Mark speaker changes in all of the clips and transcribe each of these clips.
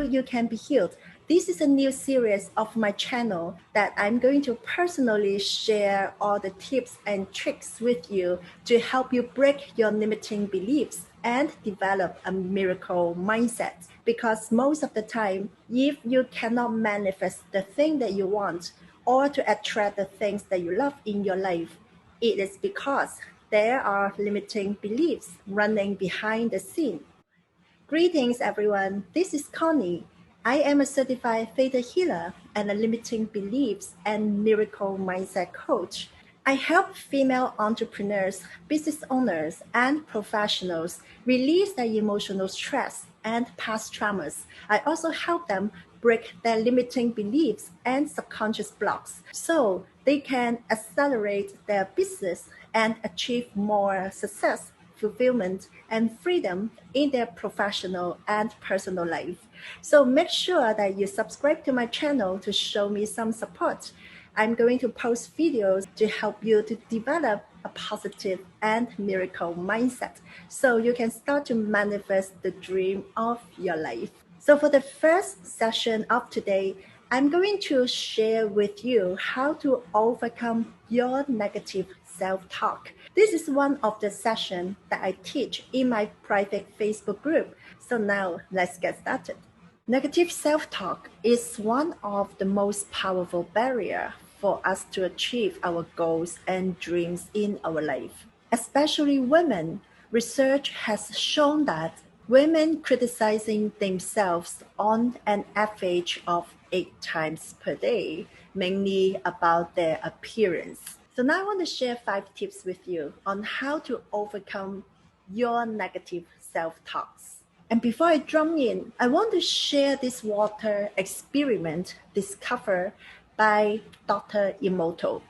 Speaker 1: you can be healed. This is a new series of my channel that I'm going to personally share all the tips and tricks with you to help you break your limiting beliefs and develop a miracle mindset. Because most of the time, if you cannot manifest the thing that you want or to attract the things that you love in your life, it is because there are limiting beliefs running behind the scene. Greetings, everyone. This is Connie. I am a certified theta healer and a limiting beliefs and miracle mindset coach. I help female entrepreneurs, business owners, and professionals release their emotional stress and past traumas. I also help them break their limiting beliefs and subconscious blocks so they can accelerate their business and achieve more success, fulfillment, and freedom in their professional and personal life. So make sure that you subscribe to my channel to show me some support. I'm going to post videos to help you to develop a positive and miracle mindset so you can start to manifest the dream of your life. So for the first session of today, I'm going to share with you how to overcome your negative self-talk. This is one of the sessions that I teach in my private Facebook group. So now let's get started. Negative self-talk is one of the most powerful barriers for us to achieve our goals and dreams in our life. Especially women, research has shown that women criticizing themselves on an average of 8 times per day, mainly about their appearance. So now I want to share 5 tips with you on how to overcome your negative self-talks. And before I jump in, I want to share this water experiment discovered by Dr. Emoto.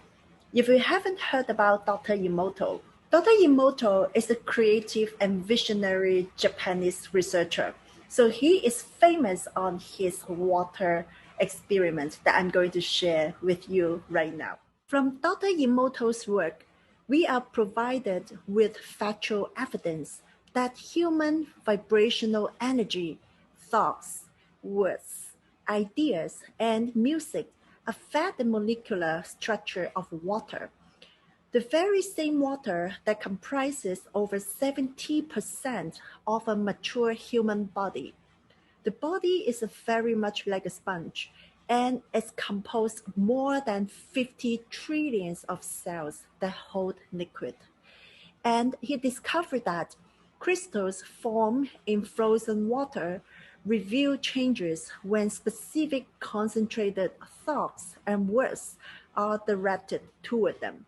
Speaker 1: If you haven't heard about Dr. Emoto, Dr. Emoto is a creative and visionary Japanese researcher. So he is famous on his water experiment that I'm going to share with you right now. From Dr. Emoto's work, we are provided with factual evidence that human vibrational energy, thoughts, words, ideas, and music affect the molecular structure of water. The very same water that comprises over 70% of a mature human body. The body is very much like a sponge, and it's composed of more than 50 trillions of cells that hold liquid. And he discovered that crystals formed in frozen water reveal changes when specific concentrated thoughts and words are directed toward them.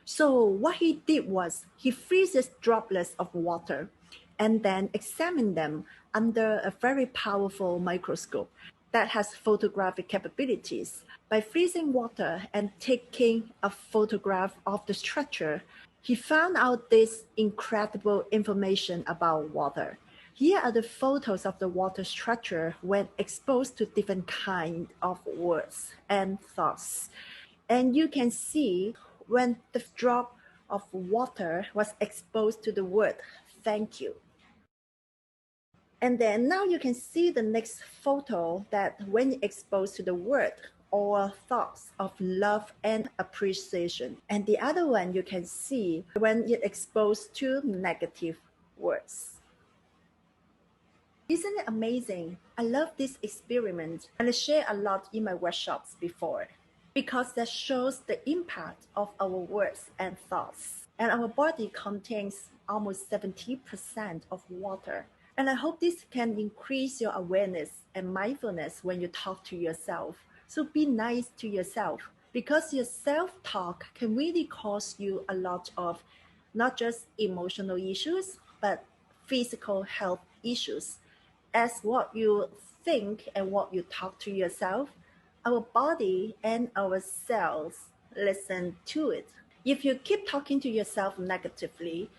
Speaker 1: So what he did was he freezes droplets of water and then examined them under a very powerful microscope that has photographic capabilities. By freezing water and taking a photograph of the structure, he found out this incredible information about water. Here are the photos of the water structure when exposed to different kinds of words and thoughts. And you can see when the drop of water was exposed to the word thank you. And then now you can see the next photo that when exposed to the word or thoughts of love and appreciation. And the other one you can see when it exposed to negative words. Isn't it amazing? I love this experiment and I share a lot in my workshops before because that shows the impact of our words and thoughts. And our body contains almost 70% of water. And I hope this can increase your awareness and mindfulness when you talk to yourself. So be nice to yourself because your self-talk can really cause you a lot of not just emotional issues, but physical health issues. As what you think and what you talk to yourself, our body and our cells listen to it. If you keep talking to yourself negatively,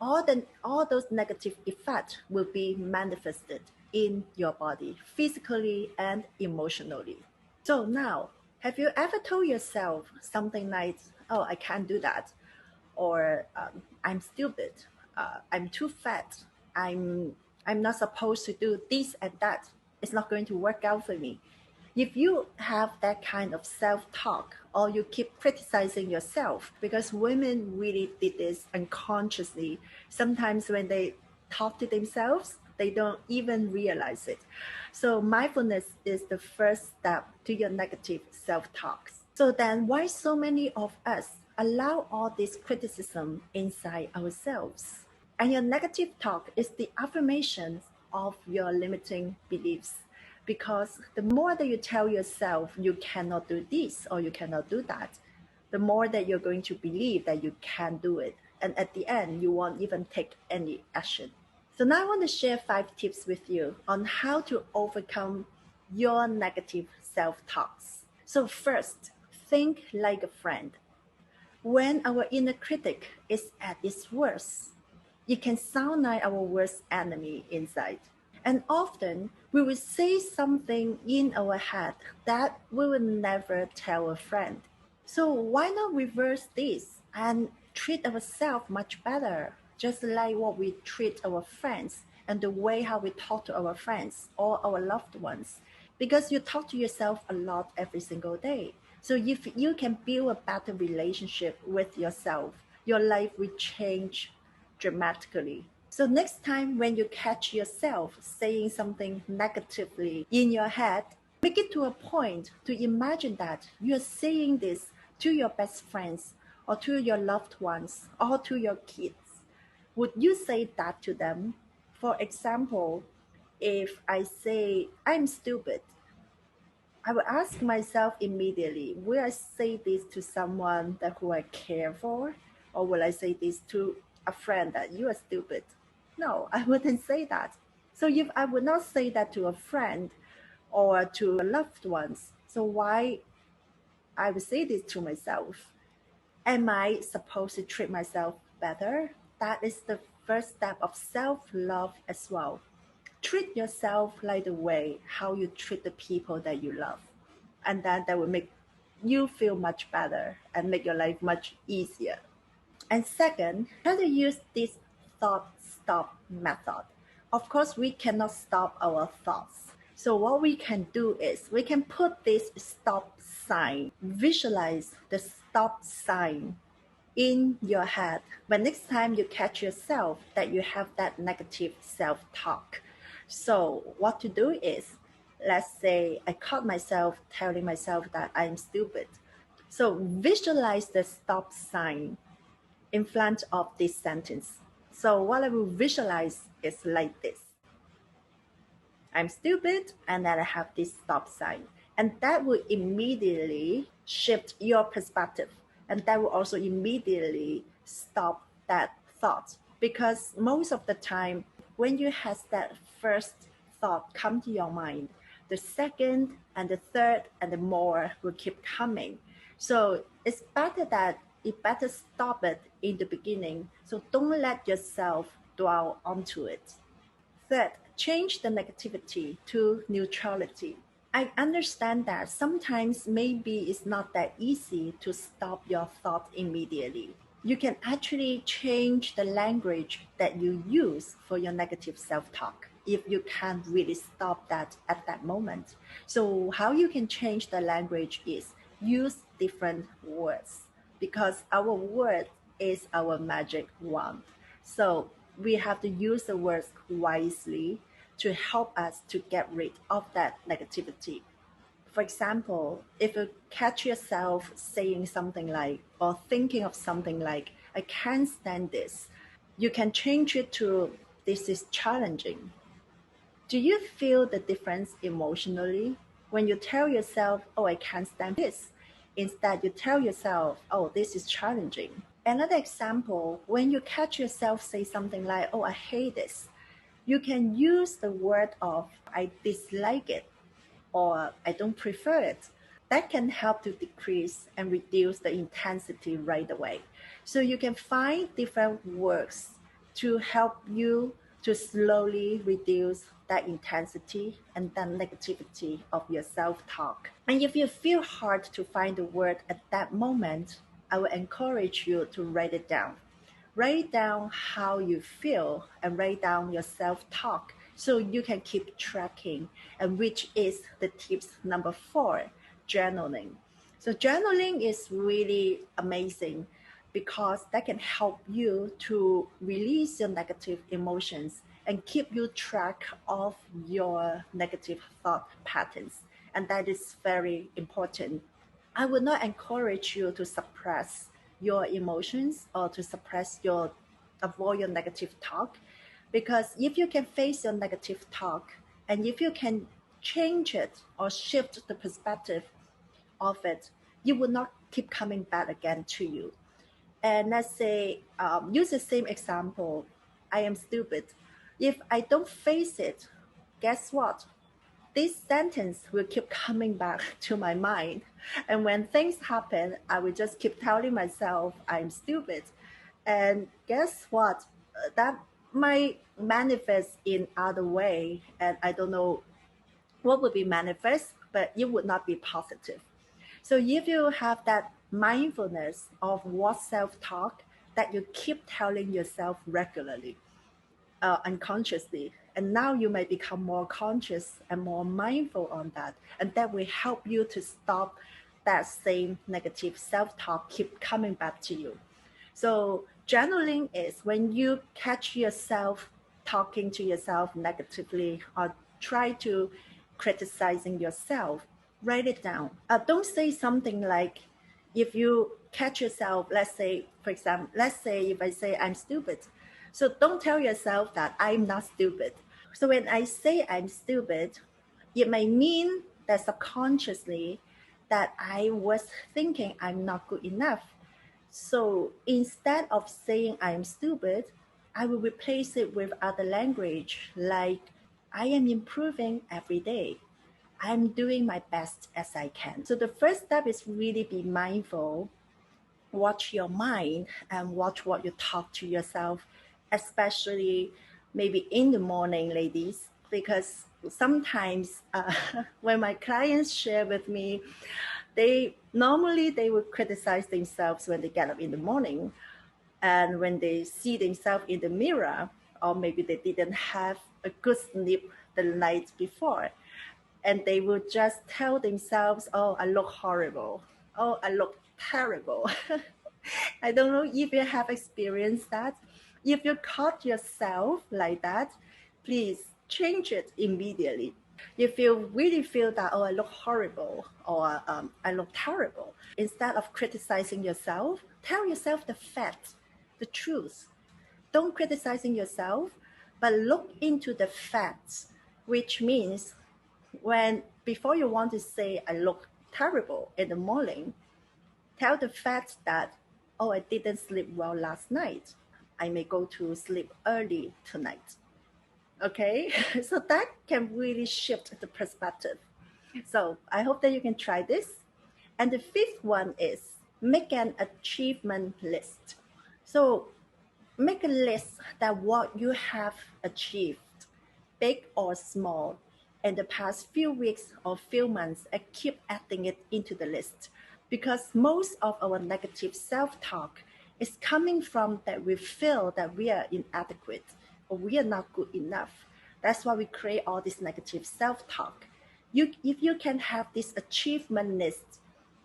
Speaker 1: all those negative effects will be manifested in your body, physically and emotionally. So now, have you ever told yourself something like, oh, I can't do that, or I'm stupid, I'm too fat, I'm not supposed to do this and that. it's not going to work out for me. If you have that kind of self-talk, or you keep criticizing yourself, because women really did this unconsciously. Sometimes when they talk to themselves, they don't even realize it. So mindfulness is the first step to your negative self-talks. So then why so many of us allow all this criticism inside ourselves? And your negative talk is the affirmation of your limiting beliefs. Because the more that you tell yourself you cannot do this or you cannot do that, the more that you're going to believe that you can do it. And at the end, you won't even take any action. So now I want to share 5 tips with you on how to overcome your negative self-talks. So first, think like a friend. When our inner critic is at its worst, it can sound like our worst enemy inside. And often we will say something in our head that we will never tell a friend. So why not reverse this and treat ourselves much better, just like what we treat our friends and the way how we talk to our friends or our loved ones? Because you talk to yourself a lot every single day. So if you can build a better relationship with yourself, your life will change dramatically. So next time when you catch yourself saying something negatively in your head, make it to a point to imagine that you're saying this to your best friends or to your loved ones or to your kids. Would you say that to them? For example, if I say I'm stupid, I will ask myself immediately, will I say this to someone that who I care for? Or will I say this to a friend that you are stupid? No, I wouldn't say that. So if I would not say that to a friend or to loved ones, so why I would say this to myself? Am I supposed to treat myself better? That is the first step of self-love as well. Treat yourself like the way how you treat the people that you love. And then that will make you feel much better and make your life much easier. And second, try to use this thought stop method. Of course, we cannot stop our thoughts. So what we can do is we can put this stop sign, visualize the stop sign in your head. But next time you catch yourself that you have that negative self-talk. So what to do is, let's say I caught myself telling myself that I'm stupid. So visualize the stop sign in front of this sentence. So what I will visualize is like this. I'm stupid, and then I have this stop sign. And that will immediately shift your perspective. And that will also immediately stop that thought. Because most of the time, when you have that first thought come to your mind, the second and the third and the more will keep coming. So it's better that you better stop it in the beginning. So don't let yourself dwell onto it. Third, change the negativity to neutrality. I understand that sometimes maybe it's not that easy to stop your thought immediately. You can actually change the language that you use for your negative self-talk if you can't really stop that at that moment. So how you can change the language is use different words, because our word is our magic wand. So we have to use the words wisely to help us to get rid of that negativity. For example, if you catch yourself saying something like, or thinking of something like, I can't stand this, you can change it to, this is challenging. Do you feel the difference emotionally when you tell yourself, oh, I can't stand this? Instead, you tell yourself, oh, this is challenging. Another example, when you catch yourself say something like, oh, I hate this, you can use the word of, I dislike it, or I don't prefer it. That can help to decrease and reduce the intensity right away. So you can find different words to help you to slowly reduce that intensity and that negativity of your self-talk. And if you feel hard to find the word at that moment, I will encourage you to write it down. Write down how you feel and write down your self-talk so you can keep tracking, and which is the tips number 4, journaling. So journaling is really amazing because that can help you to release your negative emotions and keep you track of your negative thought patterns. And that is very important. I would not encourage you to suppress your emotions or to avoid your negative talk, because if you can face your negative talk and if you can change it or shift the perspective of it, you will not keep coming back again to you. And let's say, use the same example, I am stupid. If I don't face it, guess what? This sentence will keep coming back to my mind. And when things happen, I will just keep telling myself I'm stupid. And guess what? That might manifest in other way. And I don't know what would be manifest, but it would not be positive. So if you have that mindfulness of what self-talk that you keep telling yourself regularly, unconsciously, and now you may become more conscious and more mindful on that, and that will help you to stop that same negative self-talk keep coming back to you. So journaling is when you catch yourself talking to yourself negatively or try to criticizing yourself, write it down. Don't say something like, if you catch yourself, let's say, for example, let's say if I say I'm stupid. So don't tell yourself that I'm not stupid. So when I say I'm stupid, it may mean that subconsciously that I was thinking I'm not good enough. So instead of saying I'm stupid, I will replace it with other language like I am improving every day. I'm doing my best as I can. So the first step is really be mindful, watch your mind and watch what you talk to yourself, especially maybe in the morning, ladies, because sometimes when my clients share with me, they would criticize themselves when they get up in the morning, and when they see themselves in the mirror, or maybe they didn't have a good sleep the night before, and they would just tell themselves, oh, I look horrible, oh, I look terrible. I don't know if you have experienced that. If you caught yourself like that, please change it immediately. If you really feel that, oh, I look horrible, or I look terrible, instead of criticizing yourself, tell yourself the fact, the truth. Don't criticizing yourself, but look into the facts, which means when before you want to say I look terrible in the morning, tell the fact that, oh, I didn't sleep well last night. I may go to sleep early tonight. Okay, so that can really shift the perspective. So I hope that you can try this. And the fifth one is make an achievement list. So make a list that what you have achieved, big or small, in the past few weeks or few months, and keep adding it into the list. Because most of our negative self-talk is coming from that we feel that we are inadequate or we are not good enough. That's why we create all this negative self-talk. If you can have this achievement list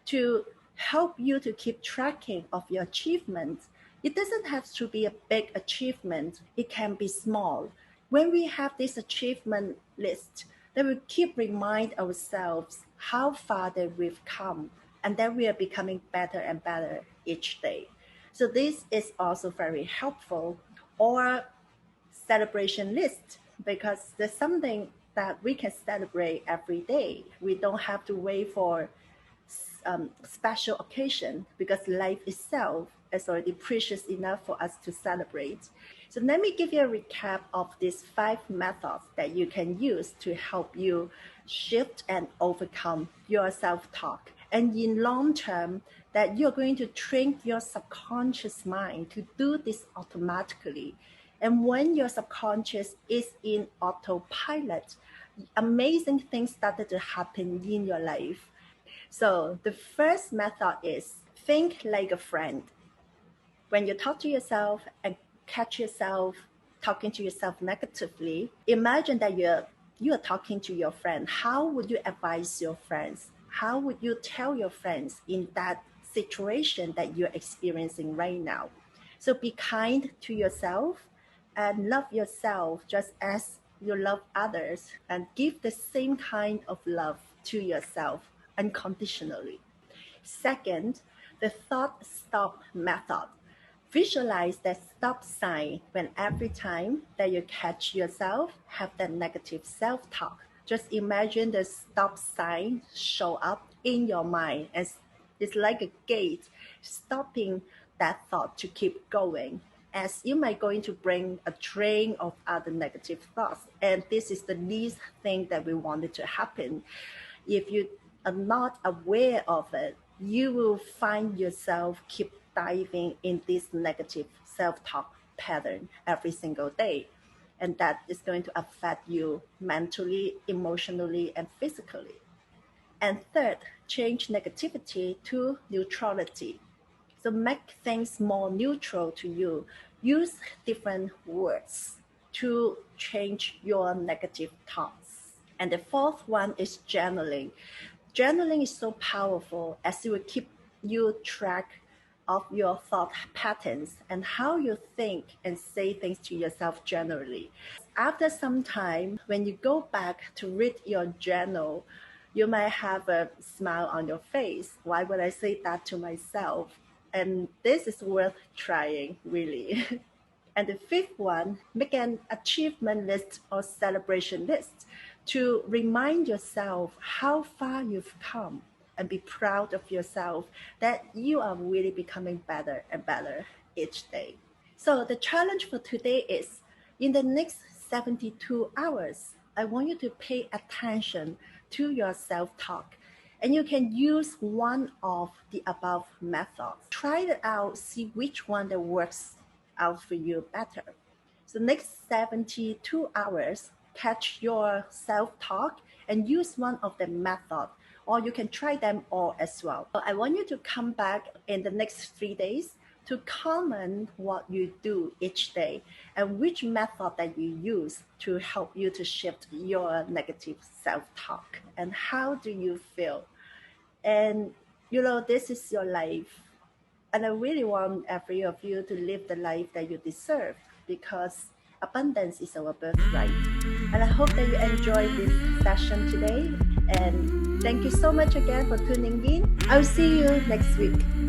Speaker 1: to help you to keep tracking of your achievements, it doesn't have to be a big achievement. It can be small. When we have this achievement list, then we keep remind ourselves how far that we've come, and that we are becoming better and better each day. So this is also very helpful. Or celebration list, because there's something that we can celebrate every day. We don't have to wait for special occasion, because life itself is already precious enough for us to celebrate. So let me give you a recap of these 5 methods that you can use to help you shift and overcome your self-talk. And in long term, that you're going to train your subconscious mind to do this automatically. And when your subconscious is in autopilot, amazing things started to happen in your life. So the first method is think like a friend. When you talk to yourself and catch yourself talking to yourself negatively, imagine that you are talking to your friend. How would you advise your friends? How would you tell your friends in that situation that you're experiencing right now? So be kind to yourself and love yourself just as you love others, and give the same kind of love to yourself unconditionally. Second, the thought stop method. Visualize that stop sign when every time that you catch yourself have that negative self-talk. Just imagine the stop sign show up in your mind as it's like a gate stopping that thought to keep going, as you might going to bring a train of other negative thoughts. And this is the least thing that we wanted to happen. If you are not aware of it, you will find yourself keep diving in this negative self-talk pattern every single day. And that is going to affect you mentally, emotionally, and physically. And third, change negativity to neutrality. So make things more neutral to you. Use different words to change your negative thoughts. And the fourth one is journaling. Journaling is so powerful as it will keep you track of your thought patterns and how you think and say things to yourself generally. After some time, when you go back to read your journal, you might have a smile on your face. Why would I say that to myself? And this is worth trying, really. And the fifth one, make an achievement list or celebration list to remind yourself how far you've come, and be proud of yourself that you are really becoming better and better each day. So the challenge for today is, in the next 72 hours, I want you to pay attention to your self-talk. And you can use one of the above methods. Try it out, see which one that works out for you better. So next 72 hours, catch your self-talk and use one of the methods, or you can try them all as well. So I want you to come back in the next 3 days to comment what you do each day and which method that you use to help you to shift your negative self-talk, and how do you feel. And this is your life, and I really want every of you to live the life that you deserve, because abundance is our birthright. And I hope that you enjoyed this session today, and thank you so much again for tuning in. I'll see you next week.